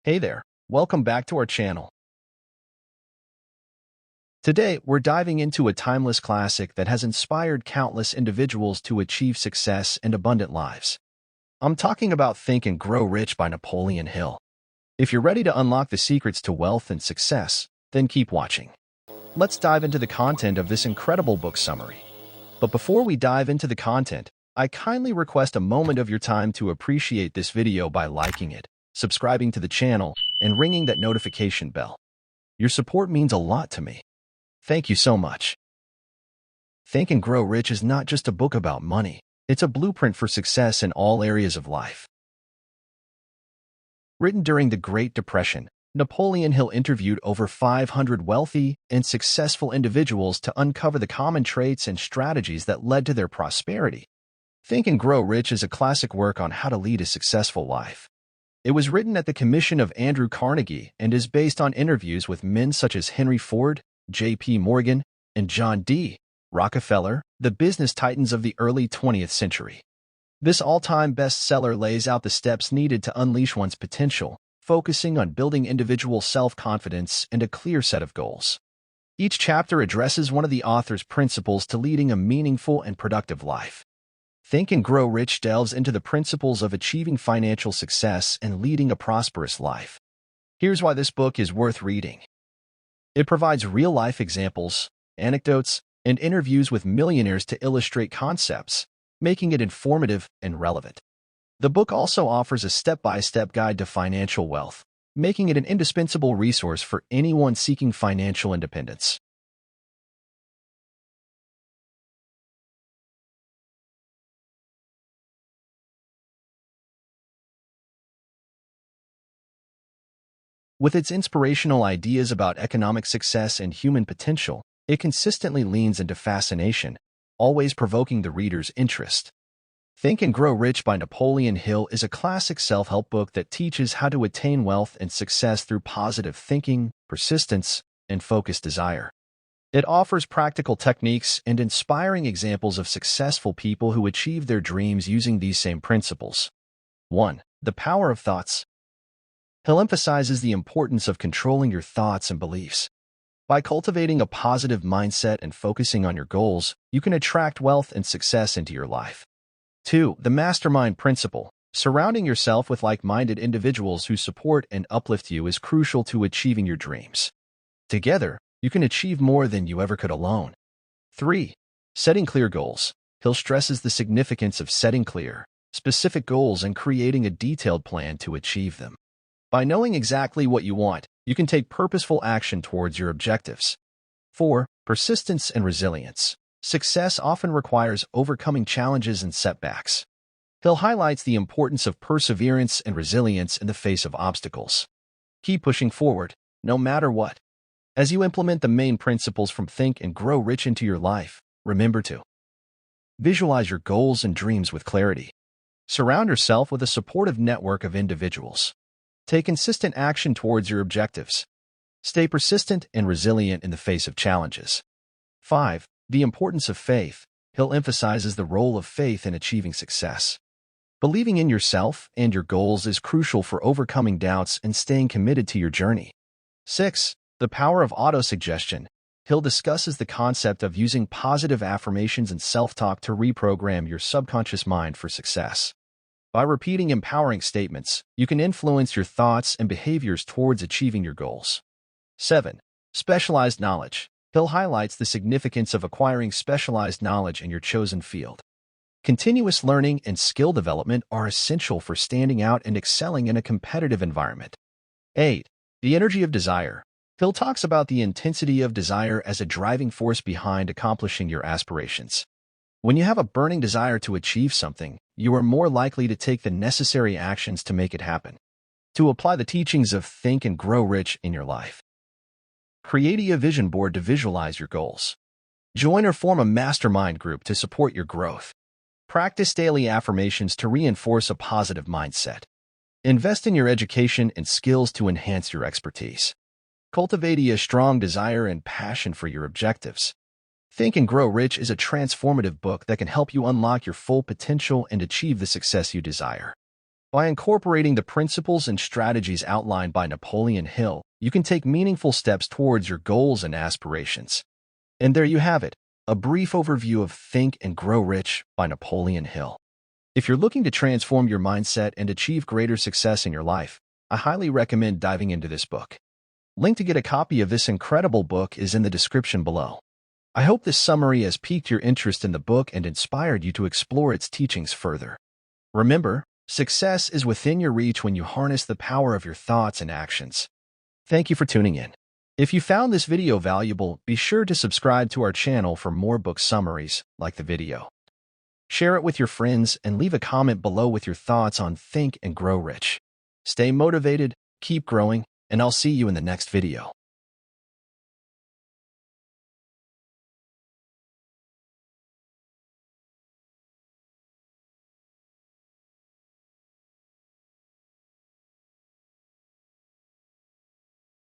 Hey there, welcome back to our channel. Today, we're diving into a timeless classic that has inspired countless individuals to achieve success and abundant lives. I'm talking about Think and Grow Rich by Napoleon Hill. If you're ready to unlock the secrets to wealth and success, then keep watching. Let's dive into the content of this incredible book summary. But before we dive into the content, I kindly request a moment of your time to appreciate this video by liking it, subscribing to the channel, and ringing that notification bell. Your support means a lot to me. Thank you so much. Think and Grow Rich is not just a book about money. It's a blueprint for success in all areas of life. Written during the Great Depression, Napoleon Hill interviewed over 500 wealthy and successful individuals to uncover the common traits and strategies that led to their prosperity. Think and Grow Rich is a classic work on how to lead a successful life. It was written at the commission of Andrew Carnegie and is based on interviews with men such as Henry Ford, J.P. Morgan, and John D. Rockefeller, the business titans of the early 20th century. This all-time bestseller lays out the steps needed to unleash one's potential, focusing on building individual self-confidence and a clear set of goals. Each chapter addresses one of the author's principles to leading a meaningful and productive life. Think and Grow Rich delves into the principles of achieving financial success and leading a prosperous life. Here's why this book is worth reading. It provides real-life examples, anecdotes, and interviews with millionaires to illustrate concepts, making it informative and relevant. The book also offers a step-by-step guide to financial wealth, making it an indispensable resource for anyone seeking financial independence. With its inspirational ideas about economic success and human potential, it consistently leans into fascination, always provoking the reader's interest. Think and Grow Rich by Napoleon Hill is a classic self-help book that teaches how to attain wealth and success through positive thinking, persistence, and focused desire. It offers practical techniques and inspiring examples of successful people who achieve their dreams using these same principles. 1. The Power of Thoughts. Hill emphasizes the importance of controlling your thoughts and beliefs. By cultivating a positive mindset and focusing on your goals, you can attract wealth and success into your life. 2. The Mastermind Principle. Surrounding yourself with like-minded individuals who support and uplift you is crucial to achieving your dreams. Together, you can achieve more than you ever could alone. 3. Setting clear goals. Hill stresses the significance of setting clear, specific goals and creating a detailed plan to achieve them. By knowing exactly what you want, you can take purposeful action towards your objectives. 4. Persistence and resilience. Success often requires overcoming challenges and setbacks. Hill highlights the importance of perseverance and resilience in the face of obstacles. Keep pushing forward, no matter what. As you implement the main principles from Think and Grow Rich into your life, remember to visualize your goals and dreams with clarity. Surround yourself with a supportive network of individuals. Take consistent action towards your objectives. Stay persistent and resilient in the face of challenges. 5. The importance of faith. Hill emphasizes the role of faith in achieving success. Believing in yourself and your goals is crucial for overcoming doubts and staying committed to your journey. 6. The Power of Autosuggestion. Hill discusses the concept of using positive affirmations and self-talk to reprogram your subconscious mind for success. By repeating empowering statements, you can influence your thoughts and behaviors towards achieving your goals. 7. Specialized knowledge. Hill highlights the significance of acquiring specialized knowledge in your chosen field. Continuous learning and skill development are essential for standing out and excelling in a competitive environment. 8. The energy of desire. Hill talks about the intensity of desire as a driving force behind accomplishing your aspirations. When you have a burning desire to achieve something, you are more likely to take the necessary actions to make it happen. To apply the teachings of Think and Grow Rich in your life. Create a vision board to visualize your goals. Join or form a mastermind group to support your growth. Practice daily affirmations to reinforce a positive mindset. Invest in your education and skills to enhance your expertise. Cultivate a strong desire and passion for your objectives. Think and Grow Rich is a transformative book that can help you unlock your full potential and achieve the success you desire. By incorporating the principles and strategies outlined by Napoleon Hill, you can take meaningful steps towards your goals and aspirations. And there you have it, a brief overview of Think and Grow Rich by Napoleon Hill. If you're looking to transform your mindset and achieve greater success in your life, I highly recommend diving into this book. Link to get a copy of this incredible book is in the description below. I hope this summary has piqued your interest in the book and inspired you to explore its teachings further. Remember, success is within your reach when you harness the power of your thoughts and actions. Thank you for tuning in. If you found this video valuable, be sure to subscribe to our channel for more book summaries like the video. Share it with your friends and leave a comment below with your thoughts on Think and Grow Rich. Stay motivated, keep growing, and I'll see you in the next video.